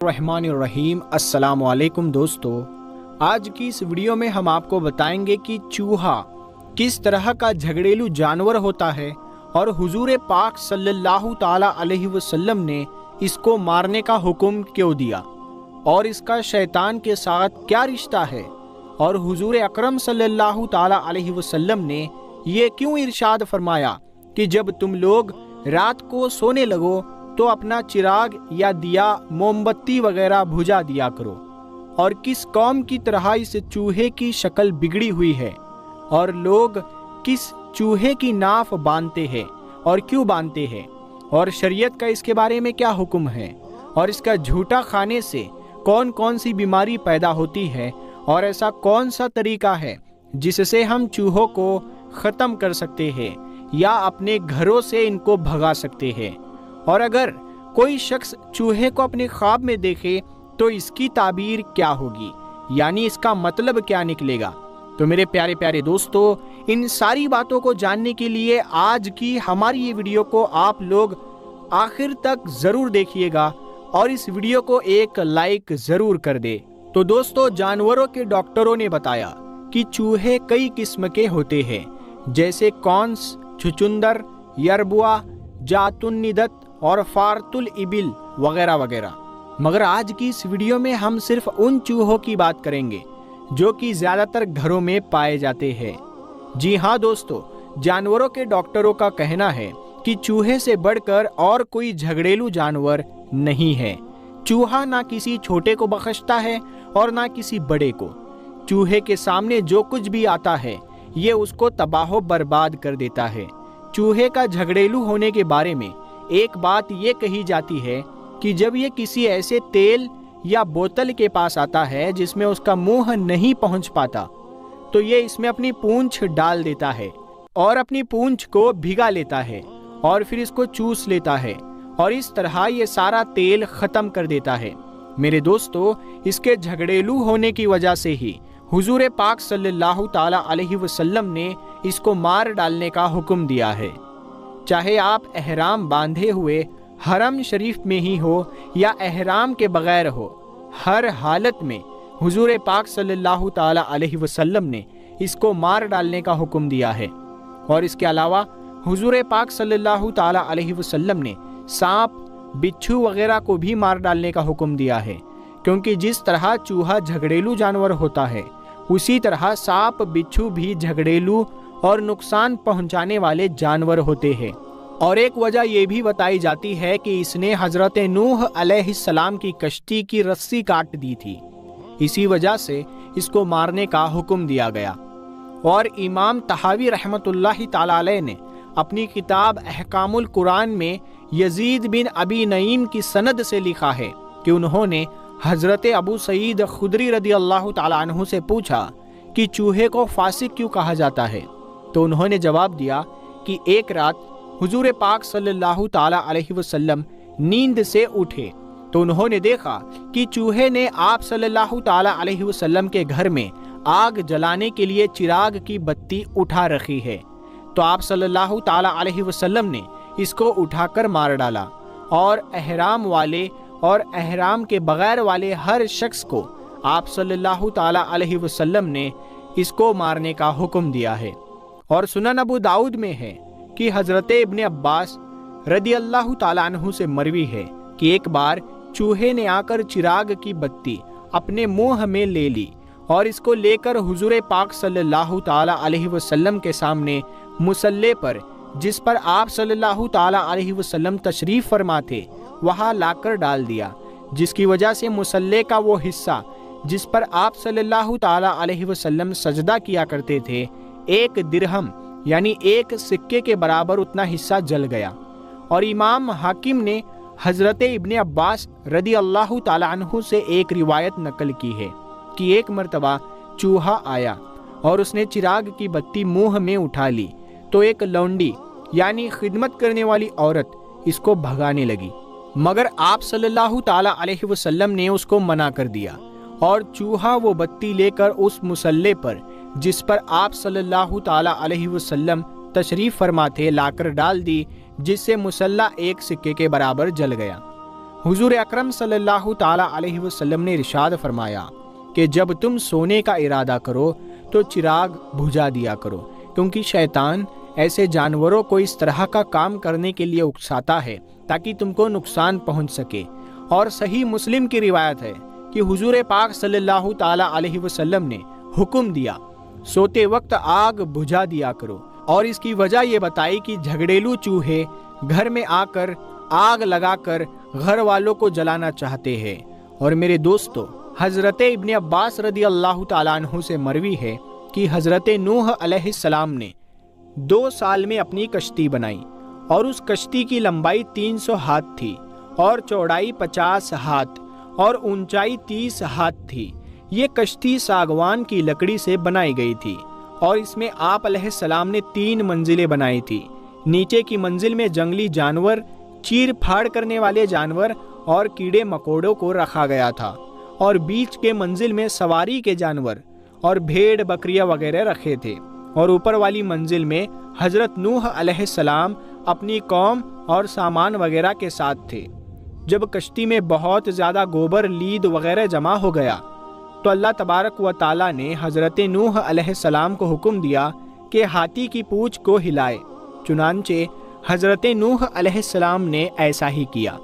रहमान रहीम। अस्सलाम वालेकुम दोस्तों, आज की इस वीडियो में हम आपको बताएंगे कि चूहा किस तरह का झगड़ेलू जानवर होता है और हुजूर पाक सल्लल्लाहु ताला अलैहि वसल्लम ने इसको मारने का हुक्म क्यों दिया और इसका शैतान के साथ क्या रिश्ता है और हुजूर अकरम सल्लल्लाहु ताला अलैहि वसल्लम ने ये क्यों इरशाद फरमाया कि जब तुम लोग रात को सोने लगो तो अपना चिराग या दिया मोमबत्ती वगैरह बुझा दिया करो। और किस कौम की तरह इस चूहे की शक्ल बिगड़ी हुई है और लोग किस चूहे की नाफ बांधते हैं और क्यों बांधते हैं और शरीयत का इसके बारे में क्या हुक्म है और इसका झूठा खाने से कौन कौन सी बीमारी पैदा होती है और ऐसा कौन सा तरीका है जिससे हम चूहों को ख़त्म कर सकते हैं या अपने घरों से इनको भगा सकते हैं। और अगर कोई शख्स चूहे को अपने ख्वाब में देखे तो इसकी ताबीर क्या होगी, यानी इसका मतलब क्या निकलेगा। तो मेरे प्यारे प्यारे दोस्तों, इन सारी बातों को जानने के लिए आज की हमारी ये वीडियो को आप लोग आखिर तक ज़रूर देखिएगा और इस वीडियो को एक लाइक ज़रूर कर दे। तो दोस्तों, जानवरों के डॉक्टरों ने बताया कि चूहे कई किस्म के होते हैं, जैसे कॉन्स, छुचुंदर, यरबुआ, जातुन्निदत और फारतुल इबिल वगैरह वगैरह। मगर आज की इस वीडियो में हम सिर्फ उन चूहों की बात करेंगे जो कि ज़्यादातर घरों में पाए जाते हैं। जी हाँ दोस्तों, जानवरों के डॉक्टरों का कहना है कि चूहे से बढ़कर और कोई झगड़ेलू जानवर नहीं है। चूहा ना किसी छोटे को बख्शता है और ना किसी बड़े को। चूहे के सामने जो कुछ भी आता है ये उसको तबाह बर्बाद कर देता है। चूहे का झगड़ेलू होने के बारे में एक बात ये कही जाती है कि जब ये किसी ऐसे तेल या बोतल के पास आता है जिसमें उसका मुंह नहीं पहुंच पाता तो ये इसमें अपनी पूंछ डाल देता है और अपनी पूंछ को भिगा लेता है और फिर इसको चूस लेता है और इस तरह ये सारा तेल खत्म कर देता है। मेरे दोस्तों, इसके झगड़ेलू होने की वजह से ही हुजूर पाक सल्लल्लाहु ताला अलैहि वसल्लम ने इसको मार डालने का हुक्म दिया है। चाहे आप एहराम बांधे हुए हरम शरीफ में ही हो या एहराम के बगैर हो, हर हालत में हुजूर पाक सल्लल्लाहु ताला अलैहि वसल्लम ने इसको मार डालने का हुक्म दिया है। और इसके अलावा हुजूर पाक सल्लल्लाहु ताला अलैहि वसल्लम ने सांप, बिच्छू वगैरह को भी मार डालने का हुक्म दिया है, क्योंकि जिस तरह चूहा झगड़ेलू जानवर होता है उसी तरह सांप, बिच्छू भी झगड़ेलू और नुकसान पहुंचाने वाले जानवर होते हैं। और एक वजह यह भी बताई जाती है कि इसने हजरत नूह अलैहिस्सलाम की कश्ती की रस्सी काट दी थी, इसी वजह से इसको मारने का हुक्म दिया गया। और इमाम तहावी रहमतुल्लाहि ताला अलैह ने अपनी किताब अहकामुल कुरान में यजीद बिन अबी नईम की सनद से लिखा है कि उन्होंने हजरत अबू सईद खुदरी रदी अल्लाह ताला अन्हु से पूछा कि चूहे को फासिक क्यों कहा जाता है। तो उन्होंने जवाब दिया कि एक रात हुजूर पाक सल्लल्लाहु ताला अलैहि वसल्लम नींद से उठे तो उन्होंने देखा कि चूहे ने आप सल्लल्लाहु ताला अलैहि वसल्लम के घर में आग जलाने के लिए चिराग की बत्ती उठा रखी है। तो आप सल्लल्लाहु ताला अलैहि वसल्लम ने इसको उठाकर मार डाला और एहराम वाले और एहराम के बगैर वाले हर शख्स को आप सल्लल्लाहु ताला अलैहि वसल्लम ने इसको मारने का हुक्म दिया है। और सुनन अबू दाऊद में है कि हजरत इब्ने अब्बास रदी अल्लाह ताला अन्हु से मरवी है कि एक बार चूहे ने आकर चिराग की बत्ती अपने मुंह में ले ली और इसको लेकर हुजूर पाक सल्लल्लाहु ताला अलैहि वसल्लम के सामने मुसल्ले पर, जिस पर आप सल्लल्लाहु ताला अलैहि वसल्लम तशरीफ फरमा थे, वहां लाकर डाल दिया, जिसकी वजह से मुसल्ले का वो हिस्सा जिस पर आप सल्लल्लाहु ताला अलैहि वसल्लम सजदा किया करते थे, एक दिरहम यानी एक सिक्के के बराबर उतना हिस्सा जल गया। और इमाम हाकिम ने हजरत इब्ने अब्बास रदी अल्लाह ताला अन्हु से एक रिवायत नकल की है कि एक मर्तबा चूहा आया और उसने चिराग की बत्ती मुंह में उठा ली तो एक लौंडी यानी खिदमत करने वाली औरत इसको भगाने लगी, मगर आप सल्लल्लाहु ताला अलैहि वसल्लम ने उसको मना कर दिया और चूहा वो बत्ती लेकर उस मुसल्ले पर जिस पर आप सल्लल्लाहु ताला अलैहि वसल्लम तशरीफ फरमा थे लाकर डाल दी, जिससे मुसल्ला एक सिक्के के बराबर जल गया। हुजूर अकरम सल्लल्लाहु ताला अलैहि वसल्लम ने इरशाद फरमाया कि जब तुम सोने का इरादा करो तो चिराग बुझा दिया करो, क्योंकि शैतान ऐसे जानवरों को इस तरह का काम करने के लिए उकसाता है ताकि तुमको नुकसान पहुंच सके। और सही मुस्लिम की रिवायत है कि हुजूर पाक सल्लल्लाहु ताला अलैहि वसल्लम ने हुक्म दिया सोते वक्त आग बुझा दिया करो, और इसकी वजह ये बताई कि झगड़ेलू चूहे घर में आकर आग लगाकर घर वालों को जलाना चाहते हैं। और मेरे दोस्तों, हजरत इब्ने अब्बास रदी अल्लाह ताला अन्हु से मरवी है कि हजरत नूह अलैहिस्सलाम ने 2 साल में अपनी कश्ती बनाई, और उस कश्ती की लंबाई 300 हाथ थी और चौड़ाई 50 हाथ और ऊंचाई 30 हाथ थी। ये कश्ती सागवान की लकड़ी से बनाई गई थी, और इसमें आप अलैहिस्सलाम ने 3 मंजिलें बनाई थी। नीचे की मंजिल में जंगली जानवर, चीर फाड़ करने वाले जानवर और कीड़े मकोड़ों को रखा गया था, और बीच के मंजिल में सवारी के जानवर और भेड़ बकरियां वगैरह रखे थे, और ऊपर वाली मंजिल में हजरत नूह अलैहिस्सलाम अपनी कौम और सामान वगैरह के साथ थे। जब कश्ती में बहुत ज़्यादा गोबर लीद वगैरह जमा हो गया तो अल्लाह तबारक व ताला ने हजरत नूह अलैहिस्सलाम को हुक्म दिया कि हाथी की पूंछ को हिलाए। चुनांचे हजरत नूह अलैहिस्सलाम ने ऐसा ही किया,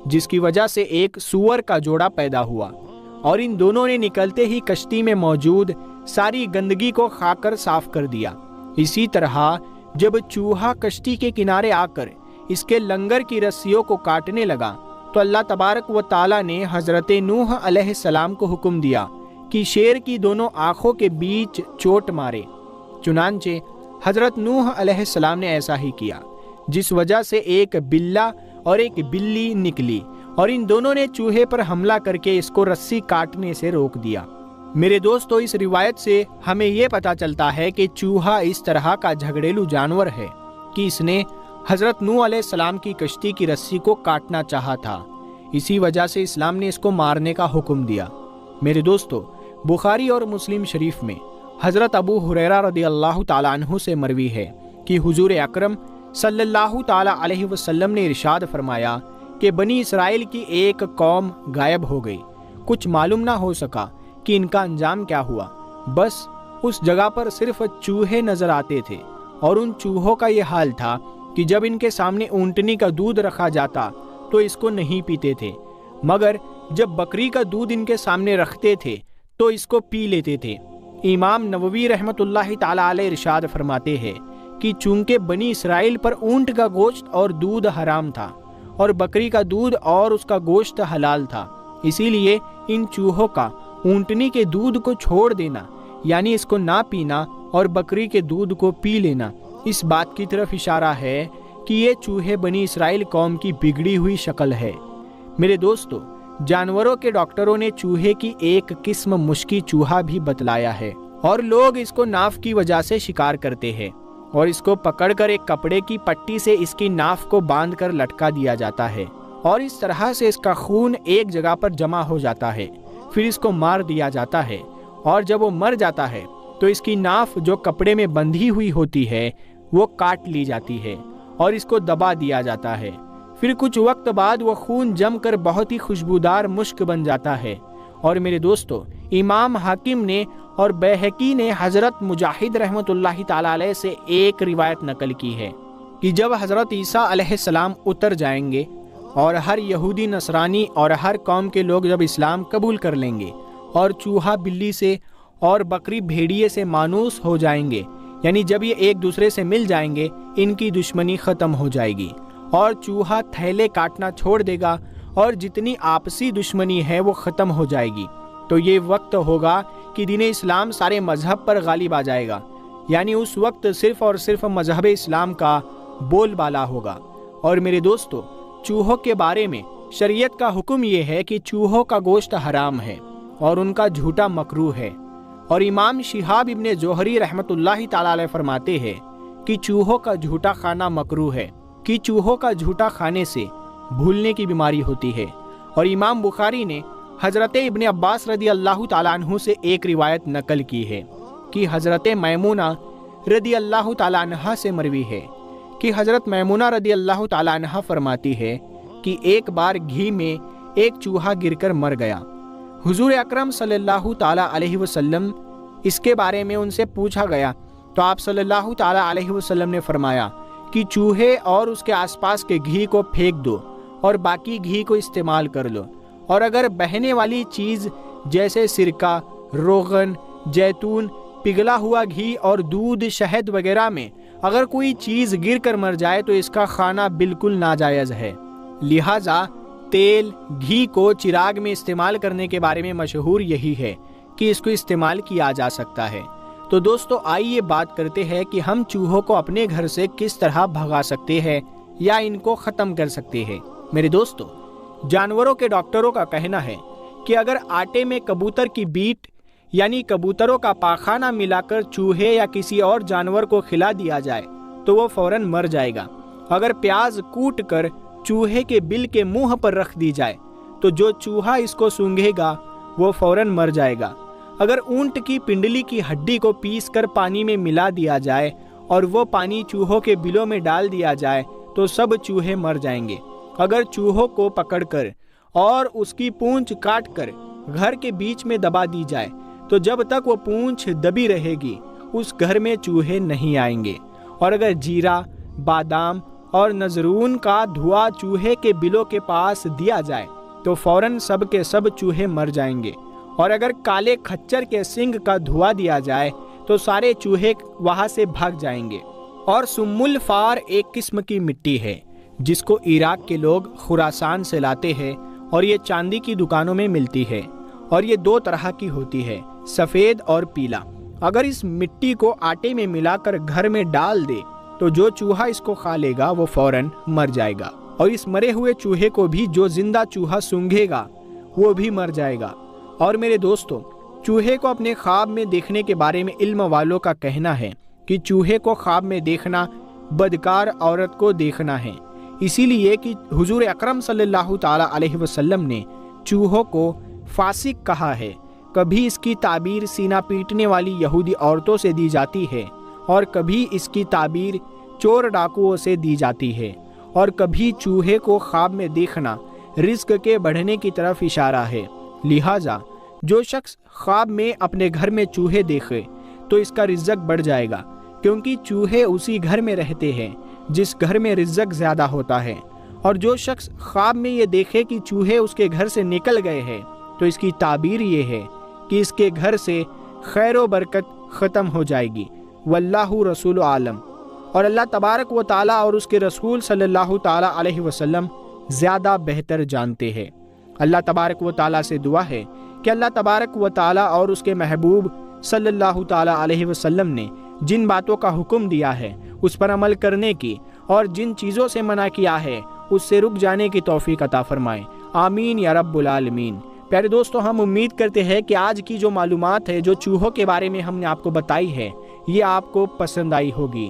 जिसकी वजह से एक सूअर का जोड़ा पैदा हुआ, और इन दोनों ने निकलते ही कश्ती में मौजूद सारी गंदगी को खाकर साफ कर दिया। इसी तरह जब चूहा कश्ती के किनारे आकर इसके लंगर की रस्सियों को काटने लगा तो अल्लाह तबारक व ताला ने हजरत नूह अलैहिस्सलाम को हुक्म दिया कि शेर की दोनों आंखों के बीच चोट मारे। चुनांचे हजरत नूह अलैहिस्सलाम ने ऐसा ही किया, जिस वजह से एक बिल्ला और एक बिल्ली निकली, और इन दोनों ने चूहे पर हमला करके इसको रस्सी काटने से रोक दिया। मेरे दोस्तों, इस रिवायत से हमें ये पता चलता है कि चूहा इस तरह का झगड़ेलू जानवर है कि इसने हजरत नूह अलैहिस्सलाम की कश्ती की रस्सी को काटना चाहा था। इसी वजह से इस्लाम ने इसको मारने का हुक्म दिया। मेरे दोस्तों, बुखारी और मुस्लिम शरीफ में हजरत अबू हुरैरा रदी अल्लाह ताला अन्हु से मरवी है कि हुजूर अकरम सल्लल्लाहु ताला अलैहि वसल्लम ने इरशाद फरमाया कि बनी इसराइल की एक कौम गायब हो गई। कुछ मालूम ना हो सका कि इनका अंजाम क्या हुआ। बस उस जगह पर सिर्फ चूहे नजर आते थे, और उन चूहों का ये हाल था कि जब इनके सामने ऊंटनी का दूध रखा जाता तो इसको नहीं पीते थे, मगर जब बकरी का दूध इनके सामने रखते थे तो इसको पी लेते थे। इमाम नववी रहमतुल्लाहि ताला अलैह इरशाद फरमाते हैं कि चूंकि बनी इसराइल पर ऊंट का गोश्त और दूध हराम था और बकरी का दूध और उसका गोश्त हलाल था, इसीलिए इन चूहों का ऊंटनी के दूध को छोड़ देना, यानी इसको ना पीना, और बकरी के दूध को पी लेना, इस बात की तरफ इशारा है कि ये चूहे बनी इसराइल कौम की बिगड़ी हुई शक्ल है। मेरे दोस्तों, जानवरों के डॉक्टरों ने चूहे की एक किस्म मुश्की चूहा भी बतलाया है, और लोग इसको नाफ की वजह से शिकार करते हैं, और इसको पकड़कर एक कपड़े की पट्टी से इसकी नाफ को बांधकर लटका दिया जाता है, और इस तरह से इसका खून एक जगह पर जमा हो जाता है। फिर इसको मार दिया जाता है, और जब वो मर जाता है तो इसकी नाफ जो कपड़े में बंधी हुई होती है वो काट ली जाती है और इसको दबा दिया जाता है। फिर कुछ वक्त बाद वो खून जमकर बहुत ही खुशबूदार मुश्क बन जाता है। और मेरे दोस्तों, इमाम हाकिम ने और बैहकी ने हजरत मुजाहिद रहमतुल्लाहि ताला अलैह से एक रिवायत नकल की है कि जब हजरत ईसा अलैहिस्सलाम उतर जाएंगे और हर यहूदी नसरानी और हर कौम के लोग जब इस्लाम कबूल कर लेंगे और चूहा बिल्ली से और बकरी भेड़िए से मानूस हो जाएंगे, यानी जब ये एक दूसरे से मिल जाएंगे, इनकी दुश्मनी ख़त्म हो जाएगी और चूहा थैले काटना छोड़ देगा और जितनी आपसी दुश्मनी है वो ख़त्म हो जाएगी। तो ये वक्त होगा कि दीन इस्लाम सारे मजहब पर गालिब आ जाएगा, यानी उस वक्त सिर्फ़ और सिर्फ मजहब इस्लाम का बोलबाला होगा। और मेरे दोस्तों, चूहों के बारे में शरीयत का हुक्म ये है कि चूहों का गोश्त हराम है और उनका झूठा मकरूह है। और इमाम शिहाब इब्ने जोहरी रहमतुल्लाहि ताला अलैह फरमाते हैं कि चूहों का झूठा खाना मकरूह है, कि चूहों का झूठा खाने से भूलने की बीमारी होती है। और इमाम बुखारी ने हज़रत इब्ने अब्बास रदी अल्लाह ताला अन्हु से एक रिवायत नकल की है कि हज़रत मैमूना रदी अल्लाह ताला अन्हा से मरवी है कि हज़रत मैमूना रदी अल्लाह ताला अन्हा फरमाती है کہ ایک بار گھی میں ایک چوہا گر کر مر گیا۔ حضور اکرم صلی اللہ تعالیٰ علیہ وسلم اس کے بارے میں ان سے پوچھا گیا تو آپ صلی اللہ تعالیٰ علیہ وسلم نے فرمایا کہ چوہے اور اس کے آس پاس کے گھی کو پھینک دو اور باقی گھی کو استعمال کر لو، اور اگر بہنے والی چیز جیسے سرکہ، روغن، جیتون، پگھلا ہوا گھی اور دودھ، شہد وغیرہ میں اگر کوئی چیز گر کر مر جائے تو اس کا کھانا بالکل ناجائز ہے۔ لہٰذا تیل، گھی کو چراغ میں استعمال کرنے کے بارے میں مشہور یہی ہے کہ اس کو استعمال کیا جا سکتا ہے۔ تو دوستو آئیے بات کرتے ہیں کہ ہم چوہوں کو اپنے گھر سے کس طرح بھگا سکتے ہیں یا ان کو ختم کر سکتے ہیں۔ میرے دوستو، جانوروں کے ڈاکٹروں کا کہنا ہے کہ اگر آٹے میں کبوتر کی بیٹ یعنی کبوتروں کا پاخانہ ملا کر چوہے یا کسی اور جانور کو کھلا دیا جائے تو وہ فوراً مر جائے گا۔ اگر پیاز کوٹ کر چوہے کے بل کے منہ پر رکھ دی جائے تو جو چوہا اس کو سونگھے گا وہ فوراً مر جائے گا۔ اگر اونٹ کی پنڈلی کی ہڈی کو پیس کر پانی میں ملا دیا جائے اور وہ پانی چوہوں کے بلوں میں ڈال دیا جائے تو سب چوہے مر جائیں گے۔ اگر چوہوں کو پکڑ کر اور اس کی پونچھ کاٹ کر گھر کے بیچ میں دبا دی جائے تو جب تک وہ پونچھ دبی رہے گی اس گھر میں چوہے نہیں آئیں گے۔ اور اگر جیرا، بادام اور نزرون کا دھواں چوہے کے بلوں کے پاس دیا جائے تو فوراً سب کے سب چوہے مر جائیں گے۔ اور اگر کالے کھچر کے سنگ کا دھواں دیا جائے تو سارے چوہے وہاں سے بھاگ جائیں گے۔ اور سم الفار ایک قسم کی مٹی ہے جس کو عراق کے لوگ خراسان سے لاتے ہیں اور یہ چاندی کی دکانوں میں ملتی ہے، اور یہ دو طرح کی ہوتی ہے، سفید اور پیلا۔ اگر اس مٹی کو آٹے میں ملا کر گھر میں ڈال دے تو جو چوہا اس کو کھا لے گا وہ فوراً مر جائے گا، اور اس مرے ہوئے چوہے کو بھی جو زندہ چوہا سونگھے گا وہ بھی مر جائے گا۔ اور میرے دوستو، چوہے کو اپنے خواب میں دیکھنے کے بارے میں علم والوں کا کہنا ہے کہ چوہے کو خواب میں دیکھنا بدکار عورت کو دیکھنا ہے، اسی لیے کہ حضور اکرم صلی اللہ تعالیٰ علیہ وسلم نے چوہوں کو فاسق کہا ہے۔ کبھی اس کی تعبیر سینہ پیٹنے والی یہودی عورتوں سے دی جاتی ہے، اور کبھی اس کی تعبیر چور ڈاکوؤں سے دی جاتی ہے، اور کبھی چوہے کو خواب میں دیکھنا رزق کے بڑھنے کی طرف اشارہ ہے۔ لہٰذا جو شخص خواب میں اپنے گھر میں چوہے دیکھے تو اس کا رزق بڑھ جائے گا، کیونکہ چوہے اسی گھر میں رہتے ہیں جس گھر میں رزق زیادہ ہوتا ہے۔ اور جو شخص خواب میں یہ دیکھے کہ چوہے اس کے گھر سے نکل گئے ہیں تو اس کی تعبیر یہ ہے کہ اس کے گھر سے خیر و برکت ختم ہو جائے گی۔ واللہ رسول عالم، اور اللہ تبارک و تعالیٰ اور اس کے رسول صلی اللہ تعالیٰ علیہ وسلم زیادہ بہتر جانتے ہیں۔ اللہ تبارک و تعالیٰ سے دعا ہے کہ اللہ تبارک و تعالیٰ اور اس کے محبوب صلی اللہ تعالیٰ علیہ وسلم نے جن باتوں کا حکم دیا ہے اس پر عمل کرنے کی، اور جن چیزوں سے منع کیا ہے اس سے رک جانے کی توفیق عطا فرمائے۔ آمین یا رب العالمین۔ پیارے دوستو، ہم امید کرتے ہیں کہ آج کی جو معلومات ہے، جو چوہوں کے بارے میں ہم نے آپ کو بتائی ہے، یہ آپ کو پسند آئی ہوگی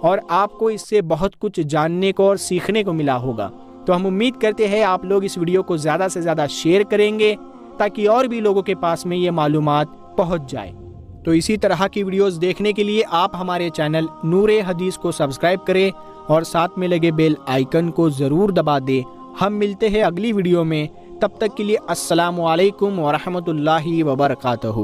اور آپ کو اس سے بہت کچھ جاننے کو اور سیکھنے کو ملا ہوگا۔ تو ہم امید کرتے ہیں آپ لوگ اس ویڈیو کو زیادہ سے زیادہ شیئر کریں گے تاکہ اور بھی لوگوں کے پاس میں یہ معلومات پہنچ جائے۔ تو اسی طرح کی ویڈیوز دیکھنے کے لیے آپ ہمارے چینل نور حدیث کو سبسکرائب کریں اور ساتھ میں لگے بیل آئیکن کو ضرور دبا دیں۔ ہم ملتے ہیں اگلی ویڈیو میں، تب تک کے لیے السلام علیکم ورحمۃ اللہ وبرکاتہ۔